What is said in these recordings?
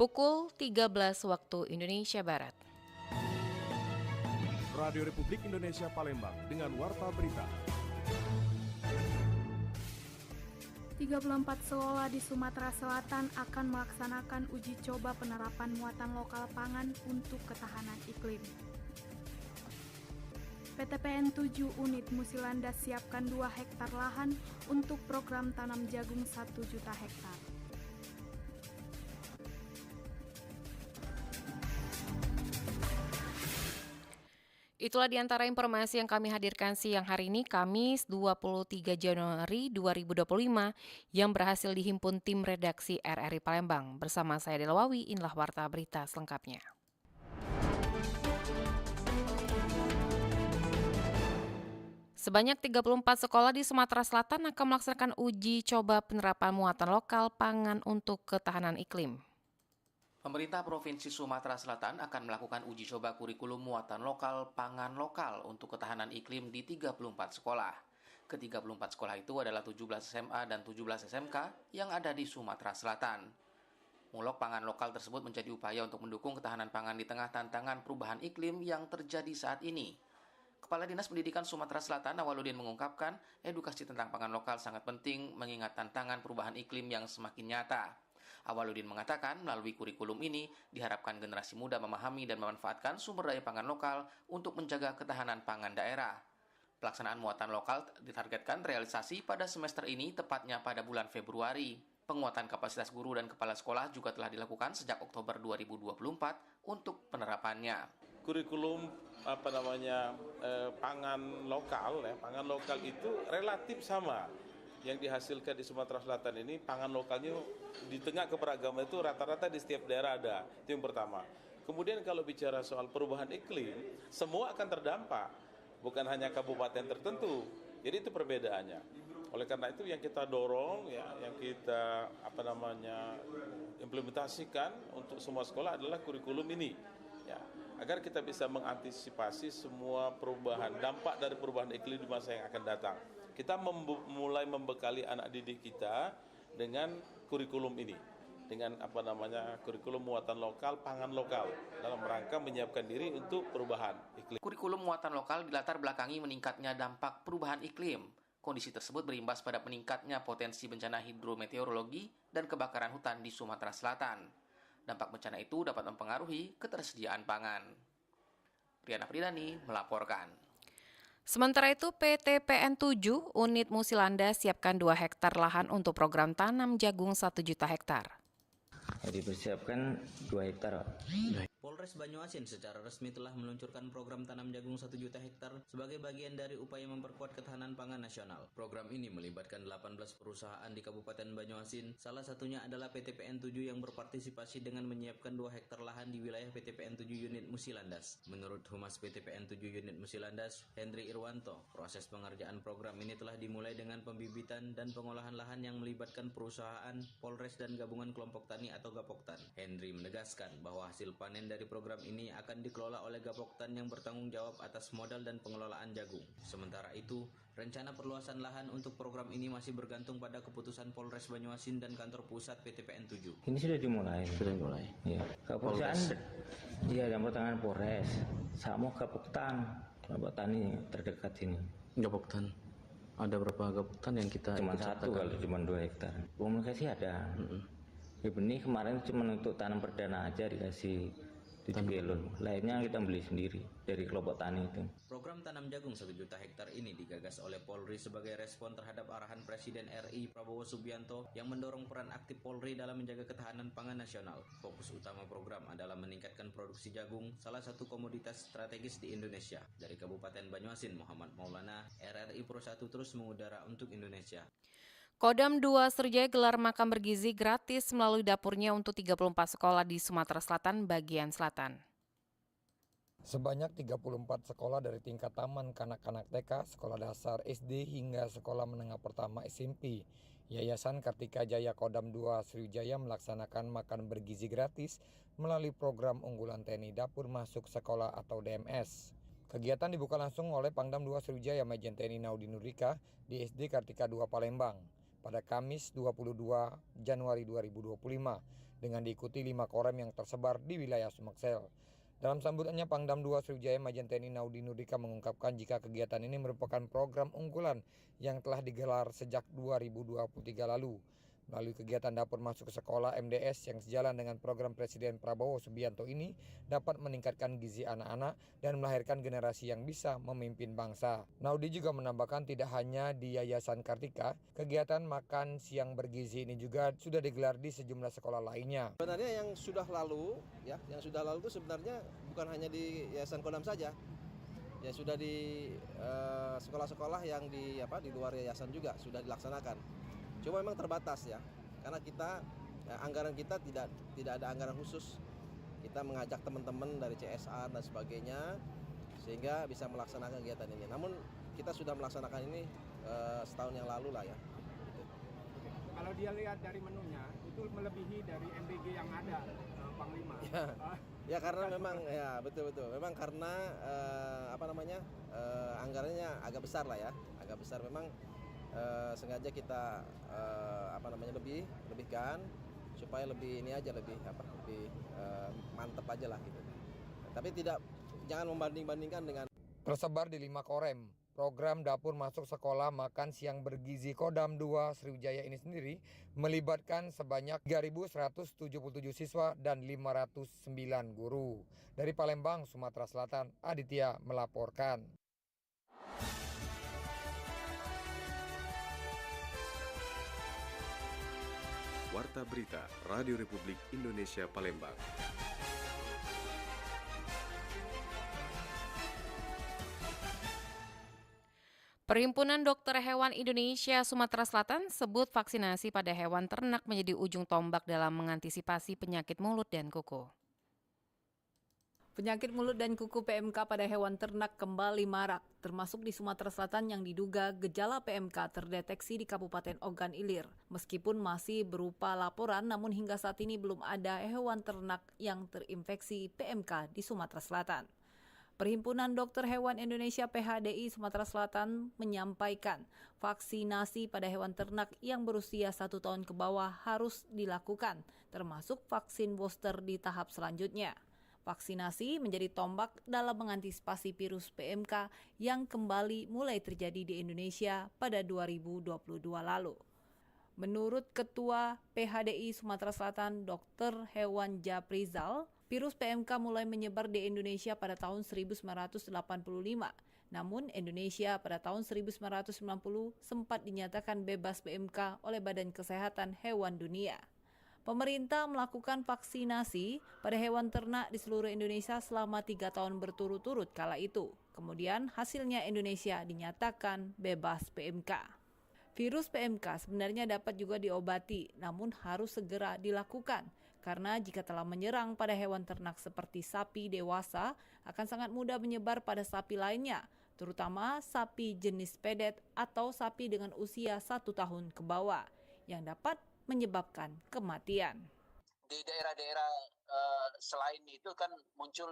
pukul 13 waktu Indonesia Barat. Radio Republik Indonesia Palembang dengan Warta Berita. 34 sekolah di Sumatera Selatan akan melaksanakan uji coba penerapan muatan lokal pangan untuk ketahanan iklim. PTPN 7 unit Musilandas siapkan 2 hektar lahan untuk program tanam jagung 1 juta hektar. Itulah diantara informasi yang kami hadirkan siang hari ini, Kamis 23 Januari 2025, yang berhasil dihimpun tim redaksi RRI Palembang. Bersama saya Dela Wawi, inilah Warta Berita selengkapnya. Sebanyak 34 sekolah di Sumatera Selatan akan melaksanakan uji coba penerapan muatan lokal pangan untuk ketahanan iklim. Pemerintah Provinsi Sumatera Selatan akan melakukan uji coba kurikulum muatan lokal, pangan lokal untuk ketahanan iklim di 34 sekolah. Ke-34 sekolah itu adalah 17 SMA dan 17 SMK yang ada di Sumatera Selatan. Mulok pangan lokal tersebut menjadi upaya untuk mendukung ketahanan pangan di tengah tantangan perubahan iklim yang terjadi saat ini. Kepala Dinas Pendidikan Sumatera Selatan Awaludin mengungkapkan, edukasi tentang pangan lokal sangat penting mengingat tantangan perubahan iklim yang semakin nyata. Awaludin mengatakan melalui kurikulum ini diharapkan generasi muda memahami dan memanfaatkan sumber daya pangan lokal untuk menjaga ketahanan pangan daerah. Pelaksanaan muatan lokal ditargetkan realisasi pada semester ini tepatnya pada bulan Februari. Penguatan kapasitas guru dan kepala sekolah juga telah dilakukan sejak Oktober 2024 untuk penerapannya. Kurikulum pangan lokal itu relatif sama. Yang dihasilkan di Sumatera Selatan ini pangan lokalnya di tengah keberagaman itu rata-rata di setiap daerah ada. Itu yang pertama. Kemudian kalau bicara soal perubahan iklim, semua akan terdampak, bukan hanya kabupaten tertentu. Jadi itu perbedaannya. Oleh karena itu yang kita dorong yang kita implementasikan untuk semua sekolah adalah kurikulum ini. Ya, agar kita bisa mengantisipasi semua perubahan, dampak dari perubahan iklim di masa yang akan datang. Kita mulai membekali anak didik kita dengan kurikulum ini, dengan kurikulum muatan lokal, pangan lokal, dalam rangka menyiapkan diri untuk perubahan iklim. Kurikulum muatan lokal dilatar belakangi meningkatnya dampak perubahan iklim. Kondisi tersebut berimbas pada meningkatnya potensi bencana hidrometeorologi dan kebakaran hutan di Sumatera Selatan. Dampak bencana itu dapat mempengaruhi ketersediaan pangan. Riana Pridani melaporkan. Sementara itu, PTPN 7 unit Musilandas siapkan 2 hektar lahan untuk program tanam jagung 1 juta hektar. Dipersiapkan 2 hektar. Polres Banyuasin secara resmi telah meluncurkan program tanam jagung 1 juta hektar sebagai bagian dari upaya memperkuat ketahanan pangan nasional. Program ini melibatkan 18 perusahaan di Kabupaten Banyuasin, salah satunya adalah PTPN 7 yang berpartisipasi dengan menyiapkan 2 hektar lahan di wilayah PTPN 7 unit Musilandas. Menurut Humas PTPN 7 unit Musilandas, Hendri Irwanto, proses pengerjaan program ini telah dimulai dengan pembibitan dan pengolahan lahan yang melibatkan perusahaan, Polres dan gabungan kelompok tani atau Gapoktan. Hendri menegaskan bahwa hasil panen dari program ini akan dikelola oleh Gapoktan yang bertanggung jawab atas modal dan pengelolaan jagung. Sementara itu, rencana perluasan lahan untuk program ini masih bergantung pada keputusan Polres Banyuasin dan kantor pusat PTPN 7. Ini sudah dimulai. Ya. Keputusan dan tangan Polres. Sama Gapoktan, Bapak Tani terdekat ini. Gapoktan. Ada berapa Gapoktan yang kita cuma satu kalau cuma 2 hektar. Komunikasi ada. Ya benih kemarin cuma untuk tanam perdana aja dikasih 7 galon. Lainnya kita beli sendiri dari kelompok tani itu. Program tanam jagung 1 juta hektar ini digagas oleh Polri sebagai respon terhadap arahan Presiden RI Prabowo Subianto yang mendorong peran aktif Polri dalam menjaga ketahanan pangan nasional. Fokus utama program adalah meningkatkan produksi jagung, salah satu komoditas strategis di Indonesia. Dari Kabupaten Banyuasin, Muhammad Maulana, RRI Pro 1 terus mengudara untuk Indonesia. Kodam 2 Sriwijaya gelar makan bergizi gratis melalui dapurnya untuk 34 sekolah di Sumatera Selatan bagian selatan. Sebanyak 34 sekolah dari tingkat taman kanak-kanak TK, sekolah dasar SD hingga sekolah menengah pertama SMP, Yayasan Kartika Jaya Kodam 2 Sriwijaya melaksanakan makan bergizi gratis melalui program unggulan TNI Dapur Masuk Sekolah atau DMS. Kegiatan dibuka langsung oleh Pangdam 2 Sriwijaya Majen TNI Naudi Nurika di SD Kartika 2 Palembang pada Kamis 22 Januari 2025 dengan diikuti 5 korem yang tersebar di wilayah Sumexel. Dalam sambutannya, Pangdam 2 Sriwijaya Majen TNI Naudi Nurdika mengungkapkan jika kegiatan ini merupakan program unggulan yang telah digelar sejak 2023 lalu. Melalui kegiatan dapur masuk ke sekolah MDS yang sejalan dengan program Presiden Prabowo Subianto ini dapat meningkatkan gizi anak-anak dan melahirkan generasi yang bisa memimpin bangsa. Naudi juga menambahkan tidak hanya di Yayasan Kartika, kegiatan makan siang bergizi ini juga sudah digelar di sejumlah sekolah lainnya. Sebenarnya yang sudah lalu itu sebenarnya bukan hanya di Yayasan Kodam saja. Ya sudah di sekolah-sekolah yang di luar yayasan juga sudah dilaksanakan. Cuma memang terbatas ya, karena anggaran kita tidak ada anggaran khusus. Kita mengajak teman-teman dari CSR dan sebagainya sehingga bisa melaksanakan kegiatan ini. Namun kita sudah melaksanakan ini setahun yang lalu lah ya. Gitu. Kalau dia lihat dari menunya itu melebihi dari MBG yang ada, Panglima. Ya karena memang ya betul. Memang karena anggarannya agak besar lah ya, agak besar memang. Sengaja kita lebihkan supaya lebih mantep aja lah gitu. Tapi jangan membanding-bandingkan dengan Tersebar di 5 korem. Program dapur masuk sekolah makan siang bergizi Kodam 2 Sriwijaya ini sendiri melibatkan sebanyak 3.177 siswa dan 509 guru. Dari Palembang, Sumatera Selatan, Aditya melaporkan. Warta Berita Radio Republik Indonesia Palembang. Perhimpunan Dokter Hewan Indonesia Sumatera Selatan sebut vaksinasi pada hewan ternak menjadi ujung tombak dalam mengantisipasi penyakit mulut dan kuku. Penyakit mulut dan kuku PMK pada hewan ternak kembali marak, termasuk di Sumatera Selatan yang diduga gejala PMK terdeteksi di Kabupaten Ogan Ilir. Meskipun masih berupa laporan, namun hingga saat ini belum ada hewan ternak yang terinfeksi PMK di Sumatera Selatan. Perhimpunan Dokter Hewan Indonesia PHDI Sumatera Selatan menyampaikan vaksinasi pada hewan ternak yang berusia 1 tahun ke bawah harus dilakukan, termasuk vaksin booster di tahap selanjutnya. Vaksinasi menjadi tombak dalam mengantisipasi virus PMK yang kembali mulai terjadi di Indonesia pada 2022 lalu. Menurut Ketua PHDI Sumatera Selatan Dr. Hewan Japrizal, virus PMK mulai menyebar di Indonesia pada tahun 1985. Namun Indonesia pada tahun 1990 sempat dinyatakan bebas PMK oleh Badan Kesehatan Hewan Dunia. Pemerintah melakukan vaksinasi pada hewan ternak di seluruh Indonesia selama 3 tahun berturut-turut kala itu. Kemudian hasilnya Indonesia dinyatakan bebas PMK. Virus PMK sebenarnya dapat juga diobati, namun harus segera dilakukan. Karena jika telah menyerang pada hewan ternak seperti sapi dewasa, akan sangat mudah menyebar pada sapi lainnya, terutama sapi jenis pedet atau sapi dengan usia 1 tahun ke bawah, yang dapat menyebabkan kematian. Di daerah-daerah selain itu kan muncul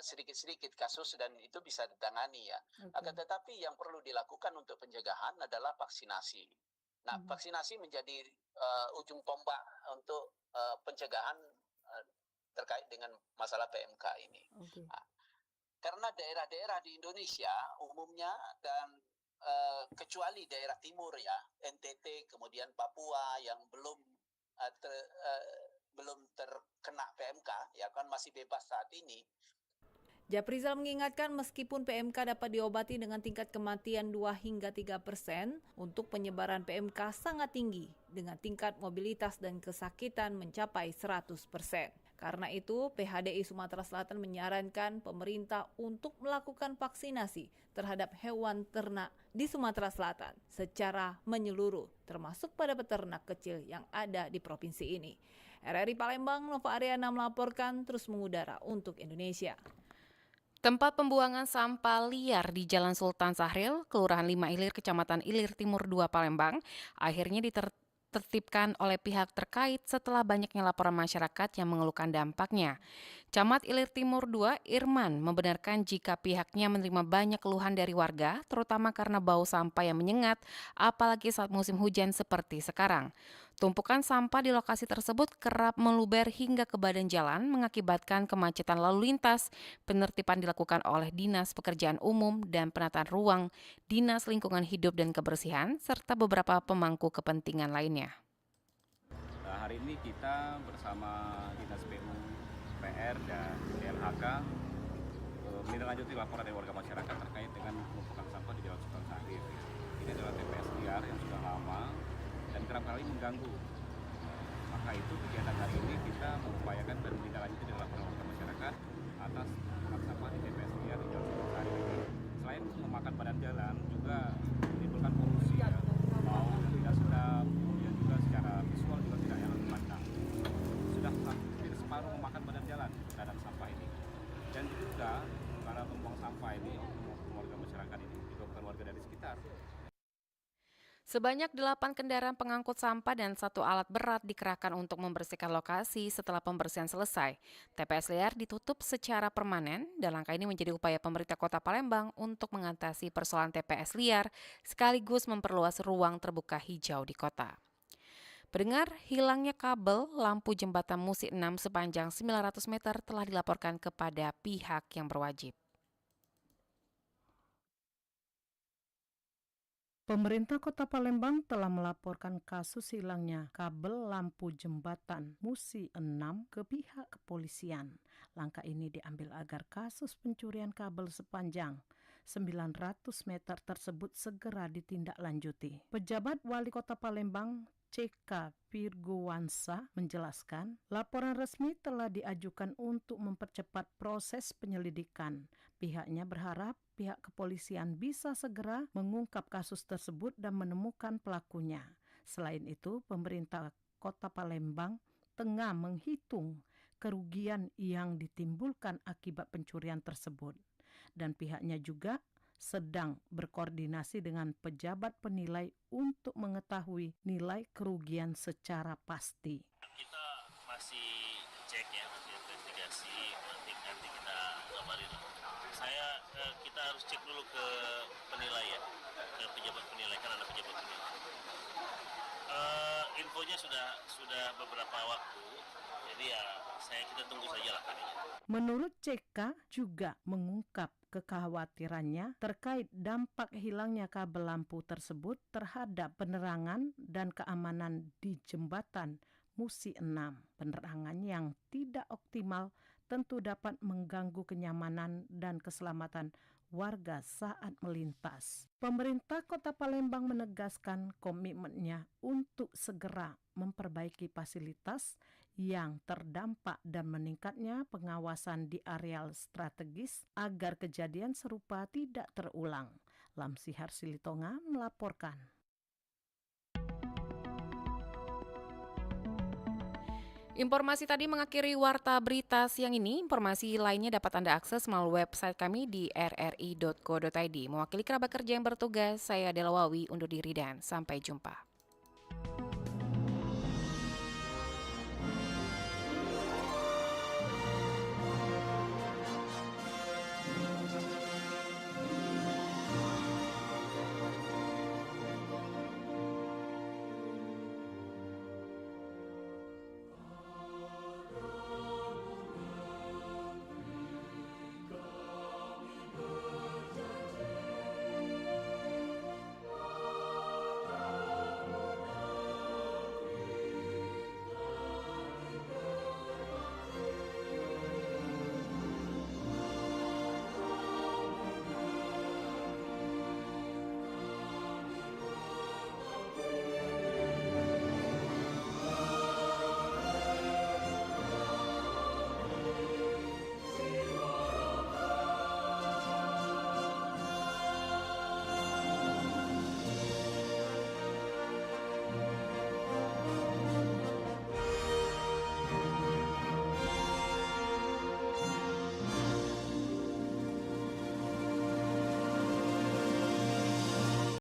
sedikit-sedikit kasus dan itu bisa ditangani ya. Akan tetapi yang perlu dilakukan untuk pencegahan adalah vaksinasi. Nah, vaksinasi menjadi ujung tombak untuk pencegahan terkait dengan masalah PMK ini. Nah, karena daerah-daerah di Indonesia umumnya dan kecuali daerah timur ya, NTT kemudian Papua yang belum terkena PMK ya kan masih bebas saat ini. Japrizal mengingatkan meskipun PMK dapat diobati dengan tingkat kematian 2 hingga 3%, untuk penyebaran PMK sangat tinggi dengan tingkat mobilitas dan kesakitan mencapai 100%. Karena itu, PHDI Sumatera Selatan menyarankan pemerintah untuk melakukan vaksinasi terhadap hewan ternak di Sumatera Selatan secara menyeluruh, termasuk pada peternak kecil yang ada di provinsi ini. RRI Palembang, Nova Ariana melaporkan, terus mengudara untuk Indonesia. Tempat pembuangan sampah liar di Jalan Sultan Sahril, Kelurahan 5 Ilir, Kecamatan Ilir Timur 2 Palembang, akhirnya ditertibkan oleh pihak terkait setelah banyaknya laporan masyarakat yang mengeluhkan dampaknya. Camat Ilir Timur II, Irman, membenarkan jika pihaknya menerima banyak keluhan dari warga, terutama karena bau sampah yang menyengat, apalagi saat musim hujan seperti sekarang. Tumpukan sampah di lokasi tersebut kerap meluber hingga ke badan jalan, mengakibatkan kemacetan lalu lintas. Penertiban dilakukan oleh Dinas Pekerjaan Umum dan Penataan Ruang, Dinas Lingkungan Hidup dan Kebersihan, serta beberapa pemangku kepentingan lainnya. Hari ini kita bersama Dinas PUPR dan DLHK menindaklanjuti laporan dari warga masyarakat terkait dengan penumpukan sampah di Jalan Sultan Syahrir. Ini adalah TPS liar yang sudah lama dan kerap kali mengganggu. Maka itu kegiatan hari ini kita mengupayakan dan menindaklanjuti dari laporan warga masyarakat atas penumpukan sampah di TPS liar di Jalan Sultan Syahrir ini. Selain memakan badan jalan, juga menimbulkan polusi ya, bau yang tidak sedap, kemudian juga secara visual juga tidak enak dipandang. Sudah hampir separuh memakan badan jalan keberadaan sampah ini. Dan juga para pembuang sampah ini, warga masyarakat ini juga bukan warga dari sekitar. Sebanyak 8 kendaraan pengangkut sampah dan 1 alat berat dikerahkan untuk membersihkan lokasi setelah pembersihan selesai. TPS liar ditutup secara permanen dan langkah ini menjadi upaya pemerintah Kota Palembang untuk mengatasi persoalan TPS liar sekaligus memperluas ruang terbuka hijau di kota. Pendengar, hilangnya kabel lampu jembatan Musi 6 sepanjang 900 meter telah dilaporkan kepada pihak yang berwajib. Pemerintah Kota Palembang telah melaporkan kasus hilangnya kabel lampu jembatan Musi 6 ke pihak kepolisian. Langkah ini diambil agar kasus pencurian kabel sepanjang 900 meter tersebut segera ditindaklanjuti. Pejabat Wali Kota Palembang CK Virgowansa menjelaskan, laporan resmi telah diajukan untuk mempercepat proses penyelidikan. Pihaknya berharap pihak kepolisian bisa segera mengungkap kasus tersebut dan menemukan pelakunya. Selain itu, pemerintah Kota Palembang tengah menghitung kerugian yang ditimbulkan akibat pencurian tersebut. Dan pihaknya juga sedang berkoordinasi dengan pejabat penilai untuk mengetahui nilai kerugian secara pasti. Kita masih cek ya, masih investigasi, nanti kita kabarin. Kita harus cek dulu ke penilai ya, ke pejabat penilai, kan ada pejabat penilai. Infonya sudah beberapa waktu, jadi ya kita tunggu saja lah kalinya. Menurut CK juga mengungkap kekhawatirannya terkait dampak hilangnya kabel lampu tersebut terhadap penerangan dan keamanan di jembatan Musi 6. Penerangan yang tidak optimal tentu dapat mengganggu kenyamanan dan keselamatan warga saat melintas. Pemerintah Kota Palembang menegaskan komitmennya untuk segera memperbaiki fasilitas yang terdampak dan meningkatnya pengawasan di areal strategis agar kejadian serupa tidak terulang. Lamsihar Silitonga melaporkan. Informasi tadi mengakhiri Warta Berita siang ini. Informasi lainnya dapat Anda akses melalui website kami di rri.co.id. Mewakili kerabat kerja yang bertugas, saya Dela Wawi undur diri dan sampai jumpa.